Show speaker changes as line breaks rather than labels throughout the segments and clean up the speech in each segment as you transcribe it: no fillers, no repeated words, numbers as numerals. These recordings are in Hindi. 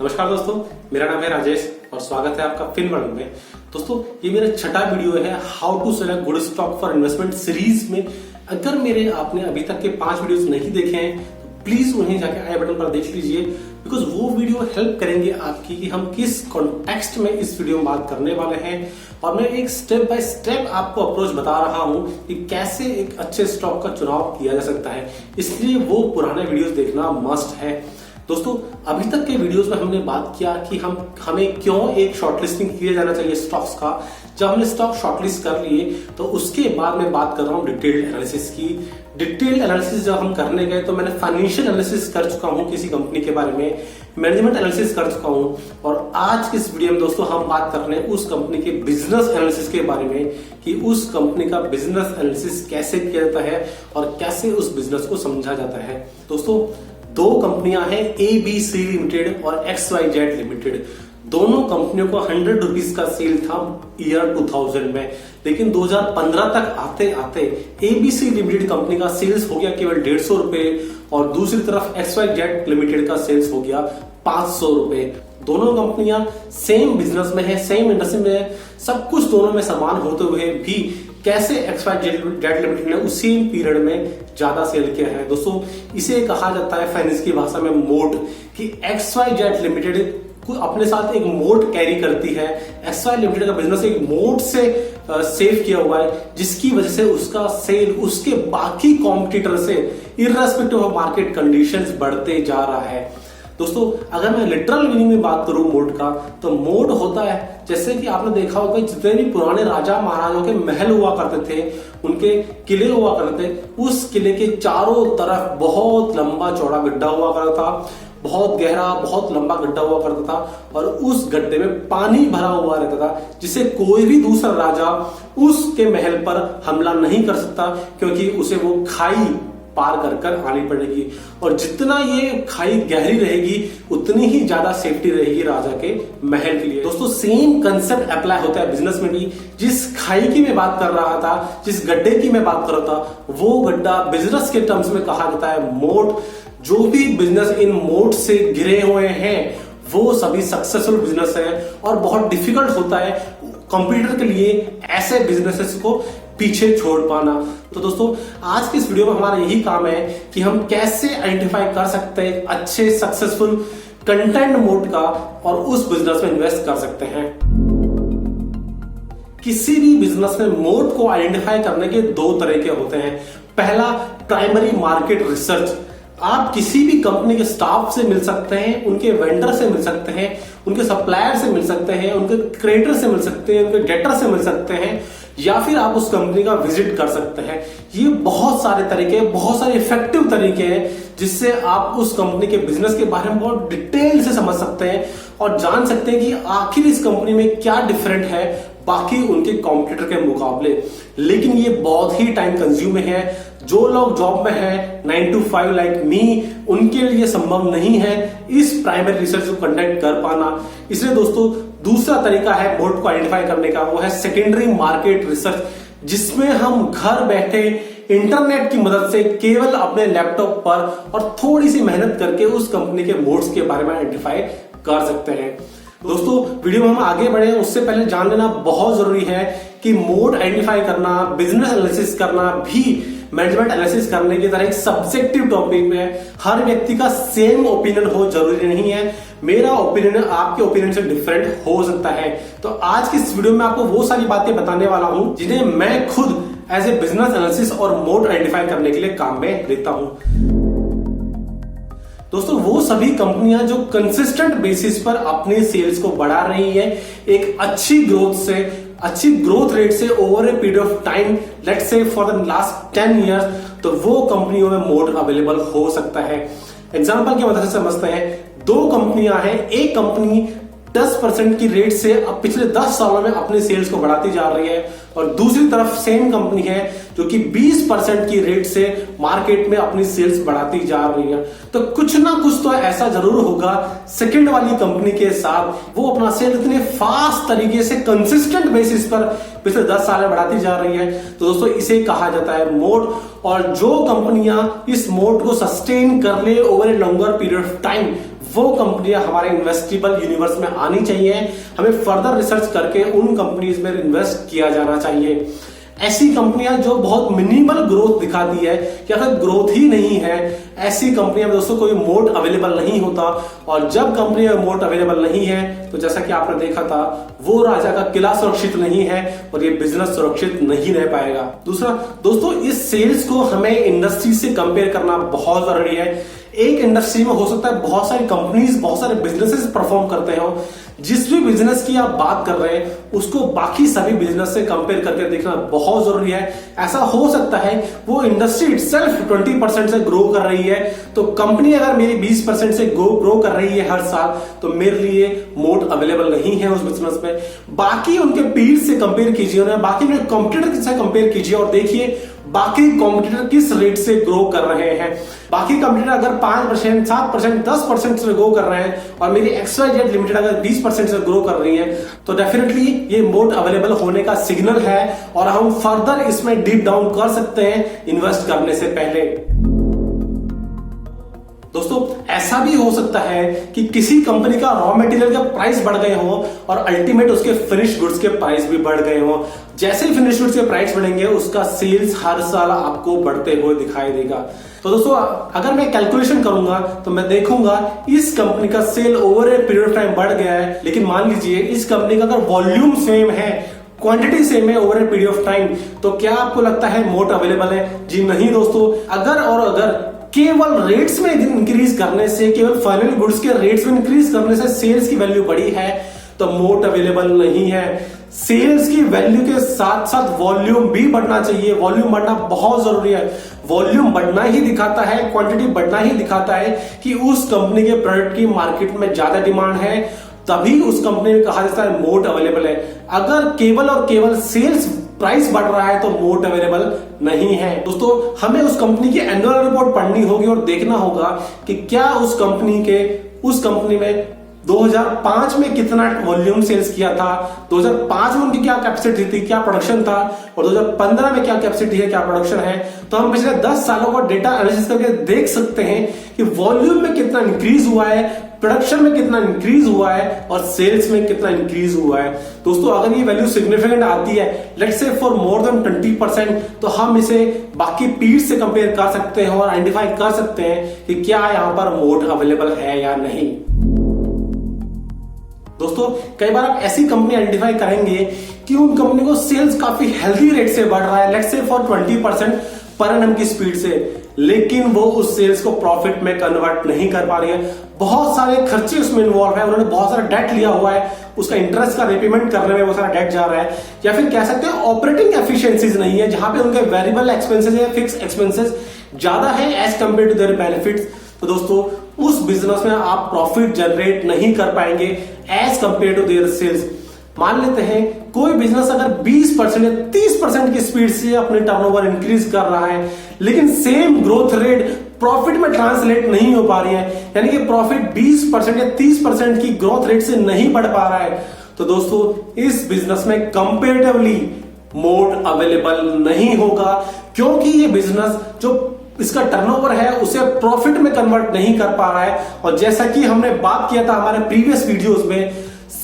नमस्कार दोस्तों, मेरा नाम है राजेश और स्वागत है आपका फिन वर्ल्ड में। दोस्तों, ये मेरा छठा वीडियो है how to sell a good stock for investment series में। अगर मेरे आपने अभी तक के 5 वीडियोस नहीं देखे हैं तो प्लीज उन्हें जाके आई बटन पर देख लीजिए, बिकॉज वो वीडियो हेल्प करेंगे आपकी कि हम किस कॉन्टेक्स्ट में इस वीडियो में बात करने वाले हैं। और मैं एक स्टेप बाय स्टेप आपको अप्रोच बता रहा हूं कि कैसे एक अच्छे स्टॉक का चुनाव किया जा सकता है, इसलिए वो पुराने वीडियोस देखना मस्ट है। दोस्तों, अभी तक के वीडियोस में हमने बात किया कि हमें क्यों एक शॉर्टलिस्टिंग किया जाना चाहिए स्टॉक्स का। जब हमने स्टॉक शॉर्टलिस्ट कर लिए तो उसके बाद मैं बात कर रहा हूं डिटेल्ड एनालिसिस की। डिटेल्ड एनालिसिस जब हम करने गए तो मैंने फाइनेंशियल एनालिसिस कर चुका हूं किसी कंपनी के बारे में, मैनेजमेंट एनालिसिस कर चुका हूं, और आज की इस वीडियो में दोस्तों हम बात कर रहे हैं उस कंपनी के बिजनेस एनालिसिस के बारे में कि उस कंपनी का बिजनेस एनालिसिस कैसे किया जाता है और कैसे उस बिजनेस को समझा जाता है। दोस्तों, 2 कंपनियां हैं, ABC लिमिटेड और XYZ लिमिटेड। दोनों कंपनियों को 100 रुपीज का सेल था ईयर 2000 में, लेकिन 2015 तक आते आते ABC लिमिटेड कंपनी का सेल्स हो गया केवल 150 रुपए और दूसरी तरफ XYZ लिमिटेड का सेल्स हो गया 500 रुपए। दोनों कंपनियां सेम बिजनेस में है, सेम इंडस्ट्री में है, सब कुछ दोनों में समान होते हुए भी कैसे XYZ लिमिटेड ने उसी पीरियड में ज्यादा सेल किया है। दोस्तों, इसे कहा जाता है फाइनेंस की भाषा में मोड, कि XYZ लिमिटेड अपने साथ एक मोड कैरी करती है। XYZ लिमिटेड का बिजनेस एक मोड से सेव किया हुआ है, जिसकी वजह से उसका सेल उसके बाकी कॉम्पिटिटर से इररेस्पेक्टिव ऑफ मार्केट कंडीशंस बढ़ते जा रहा है। दोस्तों, अगर मैं लिटरल मीनिंग में बात करूं मोड का, तो मोड होता है जैसे कि आपने देखा होगा जितने भी पुराने राजा महाराजाओं के महल हुआ करते थे, उनके किले हुआ करते थे, उस किले के चारों तरफ बहुत लंबा चौड़ा गड्ढा हुआ करता था, बहुत गहरा बहुत लंबा गड्ढा हुआ करता था, और उस गड्ढे में पानी भरा हुआ रहता था, जिसे कोई भी दूसरा राजा उसके महल पर हमला नहीं कर सकता, क्योंकि उसे वो खाई पार कर कर आनी पड़ेगी। और जितना ये खाई गहरी रहेगी उतनी ही ज्यादा सेफ्टी रहेगी राजा के महल के लिए। दोस्तों, सेम कंसेप्ट अप्लाई होता है बिजनेस में भी। जिस खाई की मैं बात कर रहा था, जिस गड्ढे की मैं बात कर रहा था, वो गड्ढा बिजनेस के टर्म्स में कहा जाता है मोड। जो भी बिजनेस इन मोड से घिरे हुए हैं वो सभी सक्सेसफुल बिजनेस है, और बहुत डिफिकल्ट होता है कंप्यूटर के लिए ऐसे बिजनेसेस को पीछे छोड़ पाना। तो दोस्तों, आज की इस वीडियो में हमारा यही काम है कि हम कैसे आइडेंटिफाई कर सकते हैं अच्छे सक्सेसफुल कंटेंट मोड का और उस बिजनेस में इन्वेस्ट कर सकते हैं। किसी भी बिजनेस में मोड को आइडेंटिफाई करने के 2 तरीके होते हैं। पहला, प्राइमरी मार्केट रिसर्च। आप किसी भी कंपनी के स्टाफ से मिल सकते हैं, उनके वेंडर से मिल सकते हैं, उनके सप्लायर से मिल सकते हैं, उनके क्रेडिटर से मिल सकते हैं, उनके डेटर से मिल सकते हैं, या फिर आप उस कंपनी का विजिट कर सकते हैं। ये बहुत सारे तरीके, बहुत सारे इफेक्टिव तरीके हैं जिससे आप उस कंपनी के बिजनेस के बारे में बहुत डिटेल से समझ सकते हैं और जान सकते हैं कि आखिर इस कंपनी में क्या डिफरेंट है बाकी उनके कॉम्पिटिटर के मुकाबले। लेकिन ये बहुत ही टाइम कंज्यूमिंग है। जो लोग जॉब में है 9 to 5 लाइक मी, उनके लिए संभव नहीं है इस प्राइमरी रिसर्च को कंडक्ट कर पाना। इसलिए दोस्तों, दूसरा तरीका है मोड को आइडेंटिफाई करने का, वो है सेकेंडरी मार्केट रिसर्च, जिसमें हम घर बैठे इंटरनेट की मदद से केवल अपने लैपटॉप पर और थोड़ी सी मेहनत करके उस कंपनी के मोड्स के बारे में आइडेंटिफाई कर सकते हैं। दोस्तों, वीडियो में हम आगे बढ़े उससे पहले जान लेना बहुत जरूरी है कि मोड आइडेंटिफाई करना, बिजनेस एनालिसिस करना भी मैनेजमेंट एनालिसिस करने की तरह एक सब्जेक्टिव टॉपिक है। हर व्यक्ति का सेम ओपिनियन हो जरूरी नहीं है। मेरा ओपिनियन आपके ओपिनियन से डिफरेंट हो सकता है। तो आज की इस वीडियो में आपको वो सारी बातें बताने वाला हूं जिन्हें मैं खुद एज ए बिजनेस एनालिसिस और मोड आइडेंटिफाई करने के लिए काम में लेता हूं। दोस्तों, वो सभी कंपनियां जो कंसिस्टेंट बेसिस पर अपने सेल्स को बढ़ा रही है एक अच्छी ग्रोथ रेट से over a period of time, let's say for the last 10 years, तो वो कंपनियों में मोड अवेलेबल हो सकता है। एग्जांपल की मदद से समझते हैं। 2 कंपनियां हैं, एक कंपनी 10% की रेट से अब पिछले 10 सालों में अपने सेल्स को बढ़ाती जा रही है, और दूसरी तरफ सेम कंपनी है जो कि 20% की रेट से मार्केट में अपनी सेल्स बढ़ाती जा रही है। तो कुछ ना कुछ तो ऐसा जरूर होगा सेकंड वाली कंपनी के साथ, वो अपना सेल इतने फास्ट तरीके से कंसिस्टेंट बेसिस पर पिछले 10 साल में बढ़ाती जा रही है। तो दोस्तों, इसे कहा जाता है मोड। और जो कंपनियां इस मोड को सस्टेन कर ले over a longer period of time, वो कंपनियां हमारे इन्वेस्टेबल यूनिवर्स में आनी चाहिए। हमें फर्दर रिसर्च करके उन कंपनीज में इन्वेस्ट किया जाना चाहिए। ऐसी कंपनियां जो बहुत मिनिमल ग्रोथ दिखाती है या फिर ग्रोथ ही नहीं है, ऐसी कंपनियां में दोस्तों कोई मोड अवेलेबल नहीं होता। और जब कंपनी में मोड अवेलेबल नहीं है तो जैसा कि आपने देखा था, वो राजा का किला सुरक्षित नहीं है और ये बिजनेस सुरक्षित नहीं रह पाएगा। दूसरा दोस्तों, इस सेल्स को हमें इंडस्ट्री से कंपेयर करना बहुत जरूरी है। एक इंडस्ट्री में हो सकता है बहुत सारी कंपनीज, बहुत सारे बिजनेसेस परफॉर्म करते हो। जिस भी बिजनेस की आप बात कर रहे हैं उसको बाकी सभी बिजनेस से कंपेयर करके देखना बहुत जरूरी है। ऐसा हो सकता है वो इंडस्ट्री इटसेल्फ 20% से ग्रो कर रही है, तो कंपनी अगर मेरी 20% से ग्रो कर रही है हर साल, तो मेरे लिए मोड अवेलेबल नहीं है उस बिजनेस में। बाकी उनके पीर से कंपेयर कीजिए, उन्हें बाकी मेरे कॉम्पिटिटर से कंपेयर कीजिए और देखिए बाकी कॉम्पिटिटर किस रेट से ग्रो कर रहे हैं। बाकी कंपनी अगर 5%, 7%, 10% से ग्रो कर रहे हैं और मेरी XYZ लिमिटेड अगर 20% से ग्रो कर रही है, तो डेफिनेटली ये मोड अवेलेबल होने का सिग्नल है और हम फर्दर इसमें डीप डाउन कर सकते हैं इन्वेस्ट करने से पहले। दोस्तों, ऐसा भी हो सकता है कि किसी कंपनी का रॉ मटेरियल का प्राइस बढ़ गए हो और अल्टीमेट उसके फिनिश गुड्स के प्राइस भी बढ़ गए हो। जैसे ही फिनिश गुड्स के प्राइस बढ़ेंगे, उसका सेल्स हर साल आपको बढ़ते हुए दिखाई देगा। तो दोस्तों, अगर मैं कैलकुलेशन करूंगा तो मैं देखूंगा इस कंपनी का sale over a period of time बढ़ गया है, लेकिन मान लीजिए इस कंपनी का अगर वॉल्यूम सेम है, क्वांटिटी सेम है over a period of time, तो क्या आपको लगता है मोड अवेलेबल है? जी नहीं दोस्तों। अगर केवल रेट्स में इंक्रीज करने से, केवल फाइनल गुड्स के रेट्स में इंक्रीज करने से सेल्स की वैल्यू बढ़ी है, तो मोड अवेलेबल नहीं है। सेल्स की वैल्यू के साथ साथ वॉल्यूम भी बढ़ना चाहिए। वॉल्यूम बढ़ना बहुत जरूरी है। वॉल्यूम बढ़ना ही दिखाता है, क्वांटिटी बढ़ना ही दिखाता है कि उस कंपनी के प्रोडक्ट की मार्केट में ज्यादा डिमांड है, तभी उस कंपनी में कहा जाता है मोड अवेलेबल है। अगर केवल और केवल सेल्स प्राइस बढ़ रहा है तो मोड अवेलेबल नहीं है। दोस्तों, हमें उस कंपनी की एनुअल रिपोर्ट पढ़नी होगी और देखना होगा कि क्या उस कंपनी में 2005 में कितना वॉल्यूम सेल्स किया था, 2005 में उनकी क्या कैपेसिटी थी, क्या प्रोडक्शन था, और 2015 में क्या कैपेसिटी है, क्या प्रोडक्शन है। तो हम पिछले 10 सालों का डेटा एनालिसिस करके देख सकते हैं कि वॉल्यूम में कितना इंक्रीज हुआ है, प्रोडक्शन में कितना इंक्रीज हुआ है और सेल्स में कितना इंक्रीज हुआ है। दोस्तों, अगर ये वैल्यू सिग्निफिकेंट आती है, let's say for more than 20%, तो हम इसे बाकी पीर से कंपेयर कर सकते हैं और आइडेंटिफाई कर सकते हैं कि क्या यहां पर मोड अवेलेबल है या नहीं। दोस्तों, कई बार आप ऐसी कंपनी आइडेंटिफाई करेंगे कि उन कंपनी को सेल्स काफी हेल्दी रेट से बढ़ रहा है, let's say for 20% per annum की स्पीड से, लेकिन वो उस सेल्स को प्रॉफिट में कन्वर्ट नहीं कर पा रही है। बहुत सारे खर्चे उसमें इन्वॉल्व है, उन्होंने बहुत सारा डेट लिया हुआ है, उसका इंटरेस्ट का रिपेमेंट करने में वो सारा डेट जा रहा है, या फिर कह सकते हैं ऑपरेटिंग एफिशिएंसीज नहीं है, जहां पे उनके वेरिएबल एक्सपेंसेस या फिक्स एक्सपेंसेस ज्यादा है as compare to their benefits. तो दोस्तों, उस बिजनेस में आप प्रॉफिट जनरेट नहीं कर पाएंगे as compare to their sales. मान लेते हैं कोई बिजनेस अगर 20% या 30% की स्पीड से अपने टर्नओवर इंक्रीज कर रहा है, लेकिन सेम ग्रोथ रेट प्रॉफिट में ट्रांसलेट नहीं हो पा रही है, यानी कि प्रॉफिट 20% या 30% की ग्रोथ रेट से नहीं बढ़ पा रहा है, तो दोस्तों इस बिजनेस में कंपेरेटिवली मोड अवेलेबल नहीं होगा, क्योंकि ये बिजनेस जो इसका टर्नओवर है उसे प्रॉफिट में कन्वर्ट नहीं कर पा रहा है। और जैसा कि हमने बात किया था हमारे प्रीवियस वीडियोस में,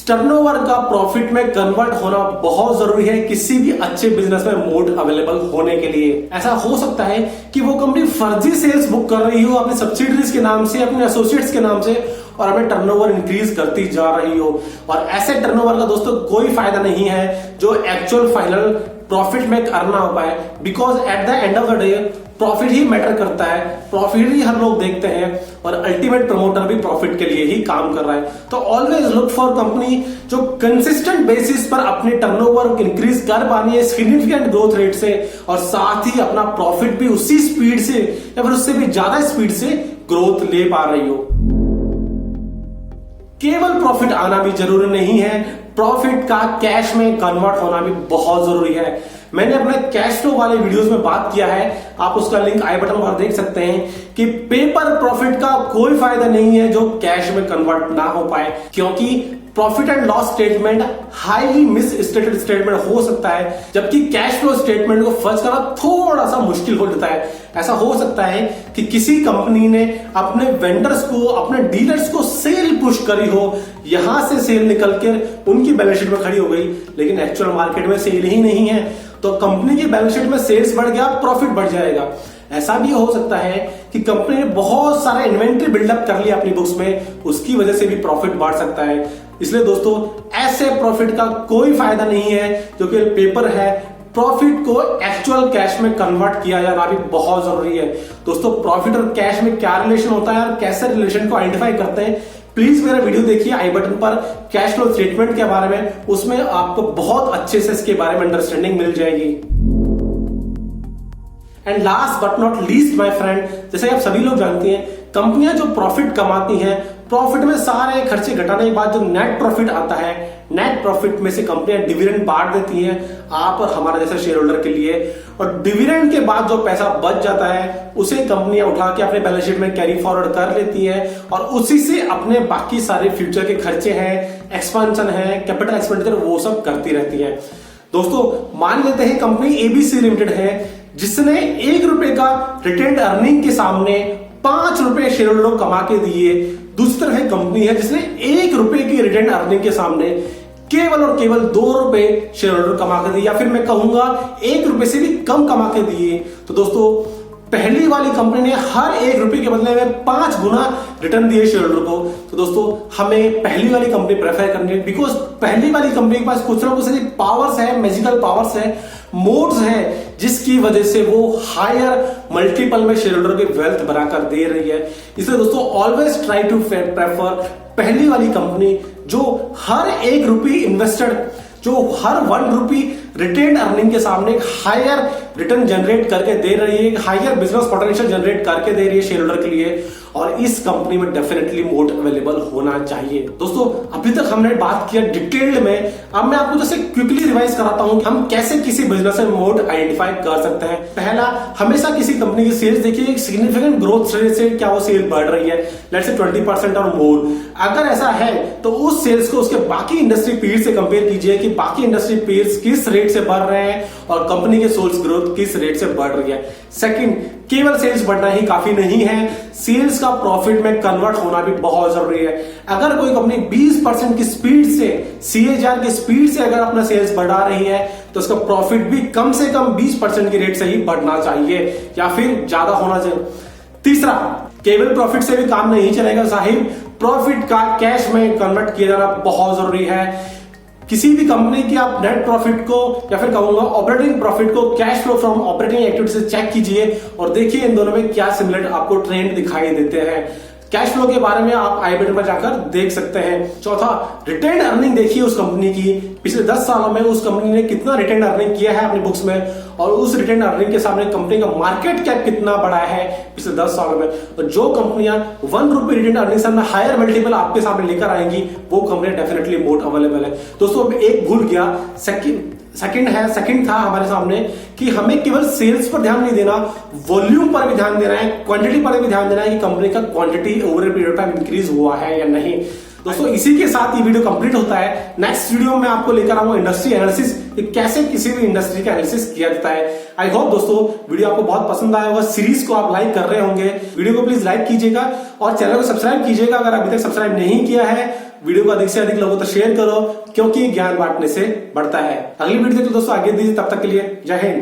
टर्नओवर का प्रॉफिट में कन्वर्ट होना बहुत जरूरी है किसी भी अच्छे बिजनेस में मोड अवेलेबल होने के लिए। ऐसा हो सकता है कि वो कंपनी फर्जी सेल्स बुक कर रही हो अपने सब्सिडरीज के नाम से, अपने एसोसिएट्स के नाम से, और हमें टर्नओवर इंक्रीज करती जा रही हो, और ऐसे टर्नओवर का दोस्तों कोई फायदा नहीं है जो एक्चुअल फाइनल प्रॉफिट में करना हो पाए, because at the end of the day profit he matter करता है, प्रॉफिट ही हर लोग देखते हैं, और अल्टीमेट प्रमोटर भी प्रॉफिट के लिए ही काम कर रहा है। तो ऑलवेज लुक फॉर कंपनी जो कंसिस्टेंट बेसिस पर अपने टर्नओवर इंक्रीज कर पानी है सिग्निफिकेंट ग्रोथ रेट से, और साथ ही अपना प्रॉफिट भी उसी स्पीड से या फिर उससे भी ज्यादा स्पीड से ग्रोथ ले पा रही हो। केवल प्रॉफिट आना भी जरूरी नहीं है, प्रॉफिट का कैश में कन्वर्ट होना भी बहुत जरूरी है। मैंने अपने कैश फ्लो वाले वीडियोस में बात किया है, आप उसका लिंक आई बटन पर देख सकते हैं कि पेपर प्रॉफिट का कोई फायदा नहीं है जो कैश में कन्वर्ट ना हो पाए, क्योंकि profit and loss statement highly miss stated statement हो सकता है, जबकि कैश फ्लो स्टेटमेंट को फर्ज करना थोड़ा सा मुश्किल हो जाता है। ऐसा हो सकता है कि किसी कंपनी ने अपने वेंडर्स को, अपने डीलर्स को सेल पुश करी हो, यहां से सेल निकल कर उनकी बैलेंस शीट में खड़ी हो गई, लेकिन एक्चुअल मार्केट में सेल ही नहीं है, तो कंपनी की बैलेंस शीट में सेल्स बढ़ गया, प्रॉफिट बढ़ जाएगा। ऐसा भी हो सकता है कि कंपनी ने बहुत सारा इन्वेंट्री बिल्डअप कर लिया अपनी बुक्स में, उसकी वजह से भी प्रॉफिट बढ़ सकता है। इसलिए दोस्तों ऐसे प्रॉफिट का कोई फायदा नहीं है जो कि पेपर है। प्रॉफिट को एक्चुअल कैश में कन्वर्ट किया जाना भी बहुत जरूरी है। दोस्तों प्रॉफिट और कैश में क्या रिलेशन होता है और कैसे रिलेशन को आइडेंटिफाई करते हैं, प्लीज मेरा वीडियो देखिए आई बटन पर कैश फ्लो स्टेटमेंट के बारे में, उसमें आपको बहुत अच्छे से इसके बारे में अंडरस्टैंडिंग मिल जाएगी। And last but not least my friend, जैसे आप सभी लोग जानते हैं कंपनियां जो प्रॉफिट कमाती हैं, प्रॉफिट में सारे खर्चे घटाने के बाद जो नेट प्रॉफिट आता है, नेट प्रॉफिट में से कंपनियां डिविडेंड बांट देती हैं आप और हमारे जैसे शेयर होल्डर के लिए, और डिविडेंड के बाद जो पैसा बच जाता है उसे कंपनियां उठा के अपने बैलेंस शीट में कैरी फॉरवर्ड कर लेती है और उसी से अपने बाकी सारे फ्यूचर के खर्चे हैं, एक्सपेंशन है, कैपिटल एक्सपेंडिचर, वो सब करती रहती है। दोस्तों मान लेते हैं कंपनी एबीसी लिमिटेड है जिसने ₹1 का रिटेन्ड अर्निंग के सामने ₹5 शेयर होल्डर कमा के दिए। दूसरी तरफ है कंपनी है जिसने ₹1 की रिटेन्ड अर्निंग के सामने केवल और केवल ₹2 शेयर होल्डर कमा के दिए, या फिर मैं कहूंगा ₹1 से भी कम कमा के दिए। तो दोस्तों पहली वाली कंपनी ने हर ₹1 के बदले में 5 गुना रिटर्न दिए शेयर होल्डर को। तो दोस्तों हमें पहली वाली कंपनी प्रेफर करनी है, बिकॉज पहली वाली कंपनी के पास कुछ ना कुछ पावर्स है, मैजिकल पावर्स है, मोड्स है, जिसकी वजह से वो हायर मल्टीपल में शेयर होल्डर की वेल्थ बनाकर दे रही है। इसलिए दोस्तों ऑलवेज ट्राई टू प्रेफर पहली वाली कंपनी जो हर ₹1 इन्वेस्टेड, जो हर ₹1 रिटेन अर्निंग के सामने एक हायर रिटर्न जनरेट करके दे रही है, एक हायर बिजनेस पोटेंशियल जनरेट करके दे रही है शेयर होल्डर के लिए, और इस कंपनी में डेफिनेटली मोड अवेलेबल होना चाहिए। दोस्तों अभी तक हमने बात किया डिटेल्ड में, अब मैं आपको जैसे क्विकली रिवाइज कराता हूं कि हम कैसे किसी बिजनेस में मोड आइडेंटिफाई कर सकते हैं। पहला, हमेशा किसी कंपनी की सेल्स देखिए एक सिग्निफिकेंट ग्रोथ रेट से क्या वो सेल बढ़ रही है, लेट्स से 20% और मोर। अगर ऐसा है तो उस सेल्स को उसके बाकी इंडस्ट्री पीयर से कंपेयर कीजिए कि बाकी इंडस्ट्री पीयर्स किस रेट से बढ़ रहे हैं और कंपनी के सेल्स ग्रोथ किस रेट से बढ़ रही है। सेकंड, केवल सेल्स बढ़ना ही काफी नहीं है, सेल्स का प्रॉफिट में कन्वर्ट होना भी बहुत जरूरी है। अगर कोई कंपनी 20% की स्पीड से, CAGR की स्पीड से अगर अपना सेल्स बढ़ा रही है तो उसका प्रॉफिट भी कम से कम 20% की रेट से ही बढ़ना चाहिए या फिर ज्यादा होना चाहिए। तीसरा, केवल प्रॉफिट से भी काम नहीं चलेगा साहिब, प्रॉफिट का कैश में कन्वर्ट किया जाना बहुत जरूरी है। किसी भी कंपनी की आप नेट प्रॉफिट को या फिर कहूंगा ऑपरेटिंग प्रॉफिट को cash flow from operating activity से चेक कीजिए और देखिए इन दोनों में क्या सिमिलर आपको ट्रेंड दिखाई देते हैं। कैश फ्लो के बारे में आप आई बटन पर जाकर देख सकते हैं। चौथा, रिटेन अर्निंग देखिए उस कंपनी की, पिछले 10 सालों में उस कंपनी ने कितना रिटेन अर्निंग किया है अपनी बुक्स में, और उस रिटेन अर्निंग के सामने कंपनी का मार्केट कैप कितना बढ़ा है पिछले 10 सालों में। तो जो कंपनियां ₹1 रिटेन अर्निंग से हायर मल्टीपल आपके सामने लेकर आएंगी वो कंपनी डेफिनेटली मोड अवेलेबल है। दोस्तों एक भूल गया, सेकंड था हमारे सामने कि हमें केवल सेल्स पर ध्यान नहीं देना, वॉल्यूम पर भी ध्यान देना है, क्वांटिटी पर भी ध्यान देना है कि कंपनी का quantity over a period of time increase हुआ है या नहीं। दोस्तों इसी के साथ ये वीडियो कंप्लीट होता है। नेक्स्ट वीडियो में आपको लेकर आऊंगा इंडस्ट्री एनालिसिस, कैसे किसी भी इंडस्ट्री का एनालिसिस किया जाता है। आई होप दोस्तों वीडियो आपको बहुत पसंद आया होगा, सीरीज को आप लाइक कर रहे होंगे। वीडियो को प्लीज लाइक कीजिएगा और चैनल को सब्सक्राइब कीजिएगा अगर अभी तक सब्सक्राइब नहीं किया है। वीडियो को अधिक से अधिक लोगों तक शेयर करो क्योंकि ज्ञान बांटने से बढ़ता है। अगली वीडियो दोस्तों आगे दीजिए, तब तक के लिए जय हिंद।